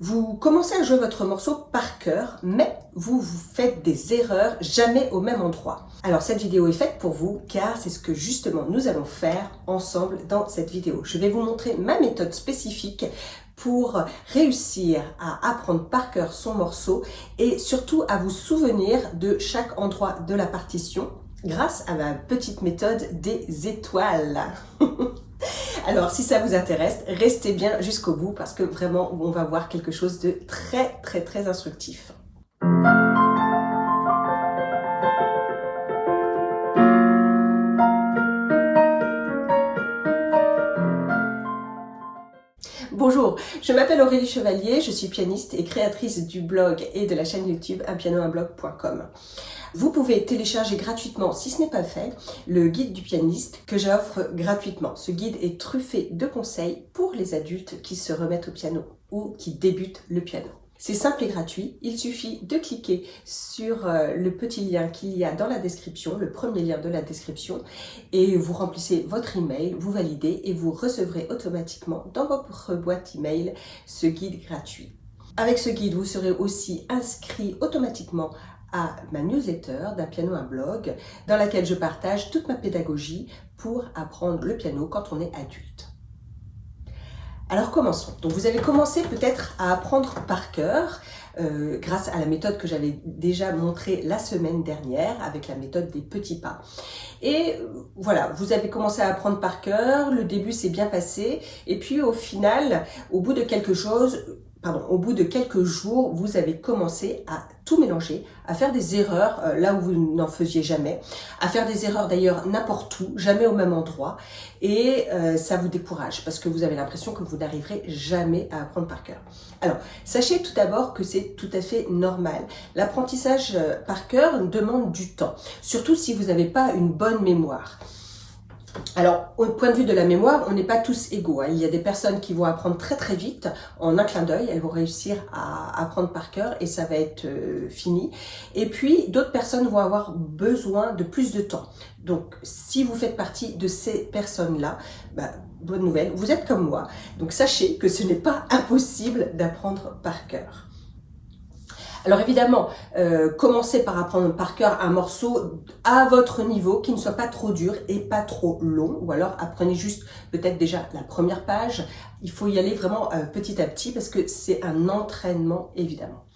Vous commencez à jouer votre morceau par cœur, mais vous faites des erreurs jamais au même endroit. Alors cette vidéo est faite pour vous car c'est ce que justement nous allons faire ensemble dans cette vidéo. Je vais vous montrer ma méthode spécifique pour réussir à apprendre par cœur son morceau et surtout à vous souvenir de chaque endroit de la partition grâce à ma petite méthode des étoiles. Alors, si ça vous intéresse, restez bien jusqu'au bout parce que vraiment, on va voir quelque chose de très instructif. Bonjour, je m'appelle Aurélie Chevalier, je suis pianiste et créatrice du blog et de la chaîne YouTube unpianounblog.com. Vous pouvez télécharger gratuitement, si ce n'est pas fait, le guide du pianiste que j'offre gratuitement. Ce guide est truffé de conseils pour les adultes qui se remettent au piano ou qui débutent le piano. C'est simple et gratuit, il suffit de cliquer sur le petit lien qu'il y a dans la description, le premier lien de la description, et vous remplissez votre email, vous validez et vous recevrez automatiquement dans votre boîte email ce guide gratuit. Avec ce guide, vous serez aussi inscrit automatiquement à ma newsletter d'un piano, un blog, dans laquelle je partage toute ma pédagogie pour apprendre le piano quand on est adulte. Alors commençons. Donc vous avez commencé peut-être à apprendre par cœur grâce à la méthode que j'avais déjà montrée la semaine dernière avec la méthode des petits pas. Et voilà, vous avez commencé à apprendre par cœur, le début s'est bien passé et puis au final, au bout de quelques jours, vous avez commencé à tout mélanger, à faire des erreurs là où vous n'en faisiez jamais, à faire des erreurs d'ailleurs n'importe où, jamais au même endroit, et ça vous décourage parce que vous avez l'impression que vous n'arriverez jamais à apprendre par cœur. Alors, sachez tout d'abord que c'est tout à fait normal. L'apprentissage par cœur demande du temps, surtout si vous n'avez pas une bonne mémoire. Alors, au point de vue de la mémoire, on n'est pas tous égaux. Il y a des personnes qui vont apprendre très vite, en un clin d'œil, elles vont réussir à apprendre par cœur et ça va être fini. Et puis, d'autres personnes vont avoir besoin de plus de temps. Donc, si vous faites partie de ces personnes-là, bonne nouvelle, vous êtes comme moi. Donc, sachez que ce n'est pas impossible d'apprendre par cœur. Alors évidemment, commencez par apprendre par cœur un morceau à votre niveau, qui ne soit pas trop dur et pas trop long, ou alors apprenez juste peut-être déjà la première page. Il faut y aller vraiment petit à petit parce que c'est un entraînement évidemment.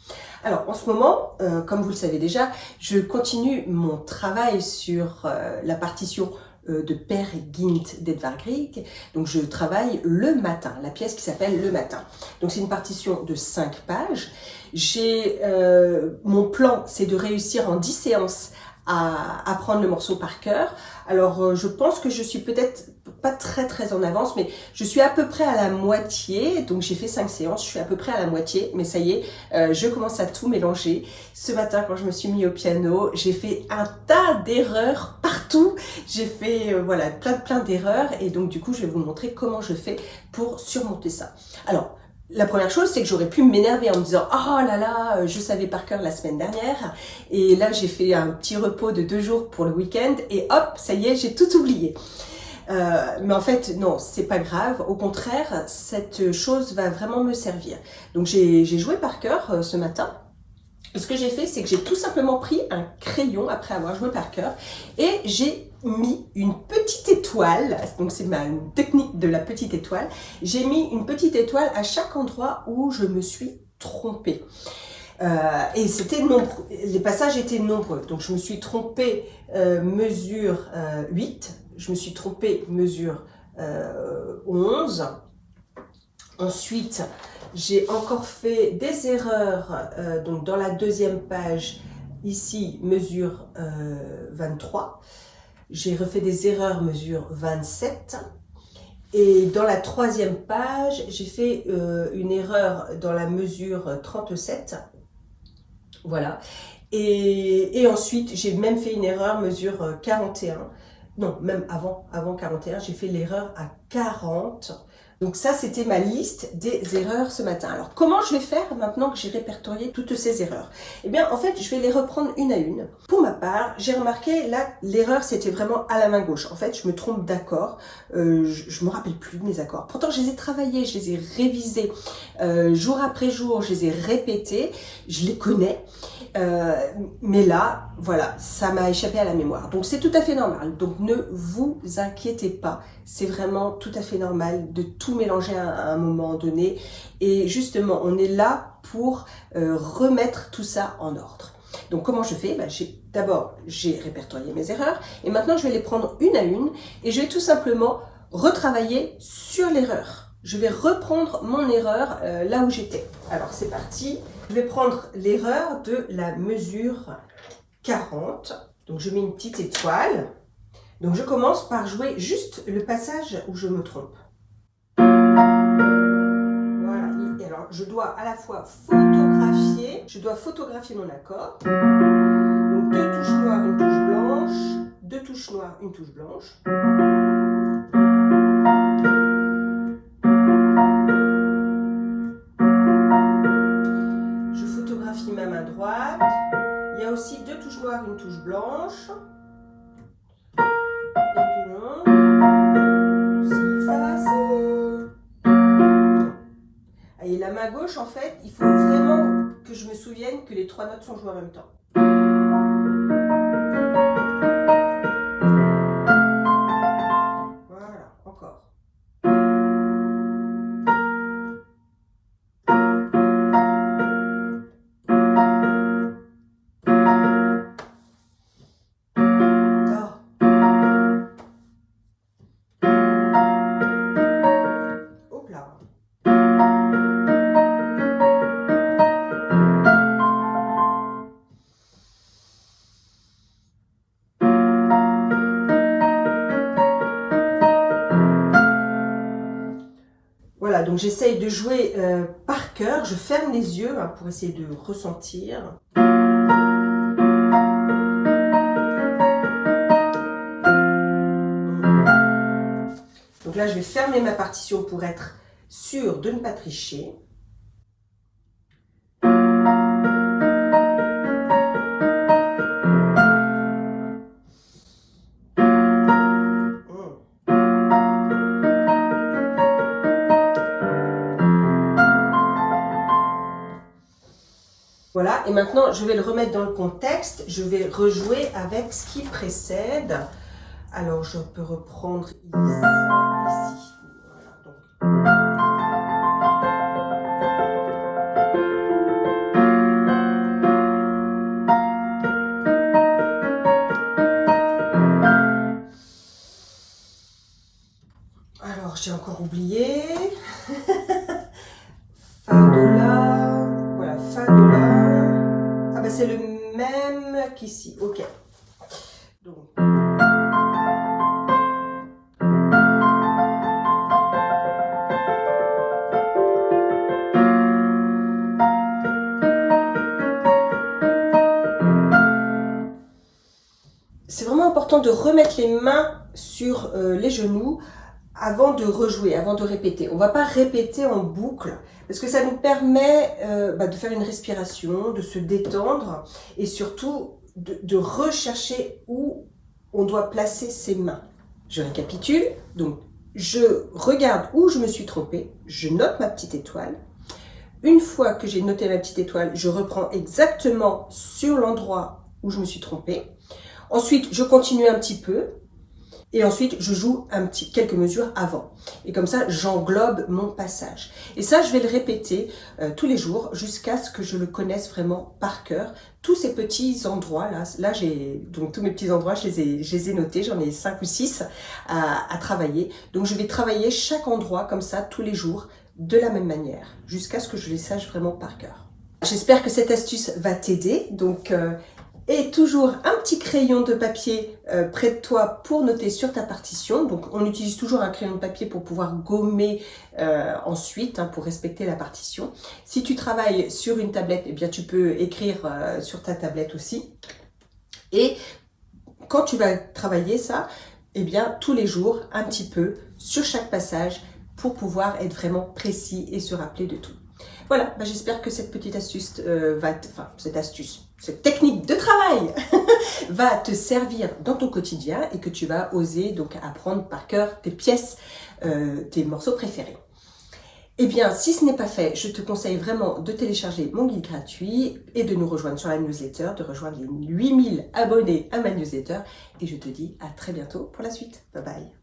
Alors en ce moment, comme vous le savez déjà, je continue mon travail sur la partition de Per Gynt d'Edvard Grieg. Donc je travaille le matin, la pièce qui s'appelle Le Matin. Donc c'est une partition de 5 pages. Mon plan, c'est de réussir en 10 séances à apprendre le morceau par cœur. Alors je pense que je suis peut-être pas très en avance, mais je suis à peu près à la moitié. Donc j'ai fait 5 séances, je suis à peu près à la moitié, mais ça y est, je commence à tout mélanger. Ce matin, quand je me suis mis au piano, j'ai fait un tas d'erreurs partout. J'ai fait voilà plein d'erreurs et donc du coup, je vais vous montrer comment je fais pour surmonter ça. Alors, la première chose, c'est que j'aurais pu m'énerver en me disant « Oh là là, je savais par cœur la semaine dernière et là j'ai fait un petit repos de 2 jours pour le week-end et hop, ça y est, j'ai tout oublié. » Mais en fait, non, c'est pas grave. Au contraire, cette chose va vraiment me servir. Donc j'ai joué par cœur ce matin. Et ce que j'ai fait, c'est que j'ai tout simplement pris un crayon après avoir joué par cœur et j'ai mis une petite étoile, donc c'est ma technique de la petite étoile, j'ai mis une petite étoile à chaque endroit où je me suis trompée. Et c'était nombreux, les passages étaient nombreux, donc je me suis trompée mesure 8, je me suis trompée mesure 11, ensuite j'ai encore fait des erreurs, donc dans la deuxième page, ici, mesure 23. J'ai refait des erreurs, mesure 27. Et dans la troisième page, j'ai fait une erreur dans la mesure 37. Voilà. Et ensuite, j'ai même fait une erreur, mesure 41. Non, même avant 41, j'ai fait l'erreur à 40. Donc ça, c'était ma liste des erreurs ce matin. Alors, comment je vais faire maintenant que j'ai répertorié toutes ces erreurs? Eh bien, en fait, je vais les reprendre une à une. Pour ma part, j'ai remarqué, là, l'erreur, c'était vraiment à la main gauche. En fait, je me trompe d'accords. Je me rappelle plus de mes accords. Pourtant, je les ai travaillés, je les ai révisés. Jour après jour, je les ai répétés. Je les connais. Mais là, voilà, ça m'a échappé à la mémoire. Donc, c'est tout à fait normal. Donc, ne vous inquiétez pas. C'est vraiment tout à fait normal de tout mélanger à un moment donné. Et justement, on est là pour remettre tout ça en ordre. Donc, comment je fais? D'abord, j'ai répertorié mes erreurs. Et maintenant, je vais les prendre une à une. Et je vais tout simplement retravailler sur l'erreur. Je vais reprendre mon erreur là où j'étais. Alors, c'est parti. Je vais prendre l'erreur de la mesure 40. Donc, je mets une petite étoile. Donc, je commence par jouer juste le passage où je me trompe. Voilà. Et alors, je dois à la fois photographier mon accord. Donc, 2 touches noires, une touche blanche. 2 touches noires, une touche blanche. Je photographie ma main droite. Il y a aussi 2 touches noires, une touche blanche. Et la main gauche, en fait, il faut vraiment que je me souvienne que les 3 notes sont jouées en même temps. Voilà, encore. Hop là. Voilà, donc j'essaye de jouer par cœur. Je ferme les yeux pour essayer de ressentir. Donc là, je vais fermer ma partition pour être sûre de ne pas tricher. Voilà, et maintenant je vais le remettre dans le contexte, je vais rejouer avec ce qui précède. Alors je peux reprendre ici. Voilà, donc. Alors j'ai encore oublié. Fa, do, la. Voilà, fa, do, la. Ah ben c'est le même qu'ici, ok. Donc. C'est vraiment important de remettre les mains sur les genoux avant de rejouer, avant de répéter. On ne va pas répéter en boucle parce que ça nous permet de faire une respiration, de se détendre et surtout de rechercher où on doit placer ses mains. Je récapitule. Donc, je regarde où je me suis trompée, je note ma petite étoile. Une fois que j'ai noté ma petite étoile, je reprends exactement sur l'endroit où je me suis trompée. Ensuite, je continue un petit peu et ensuite, je joue quelques mesures avant. Et comme ça, j'englobe mon passage. Et ça, je vais le répéter tous les jours jusqu'à ce que je le connaisse vraiment par cœur. Tous ces petits endroits, là j'ai donc tous mes petits endroits, je les ai notés, j'en ai 5 ou 6 à travailler. Donc, je vais travailler chaque endroit comme ça tous les jours de la même manière jusqu'à ce que je les sache vraiment par cœur. J'espère que cette astuce va t'aider. Donc, et toujours un petit crayon de papier près de toi pour noter sur ta partition. Donc on utilise toujours un crayon de papier pour pouvoir gommer ensuite, pour respecter la partition. Si tu travailles sur une tablette, eh bien tu peux écrire sur ta tablette aussi. Et quand tu vas travailler ça, eh bien tous les jours, un petit peu sur chaque passage, pour pouvoir être vraiment précis et se rappeler de tout. Voilà, j'espère que cette petite astuce cette technique de travail va te servir dans ton quotidien et que tu vas oser donc apprendre par cœur tes pièces, tes morceaux préférés. Eh bien, si ce n'est pas fait, je te conseille vraiment de télécharger mon guide gratuit et de nous rejoindre sur la newsletter, de rejoindre les 8000 abonnés à ma newsletter. Et je te dis à très bientôt pour la suite. Bye bye.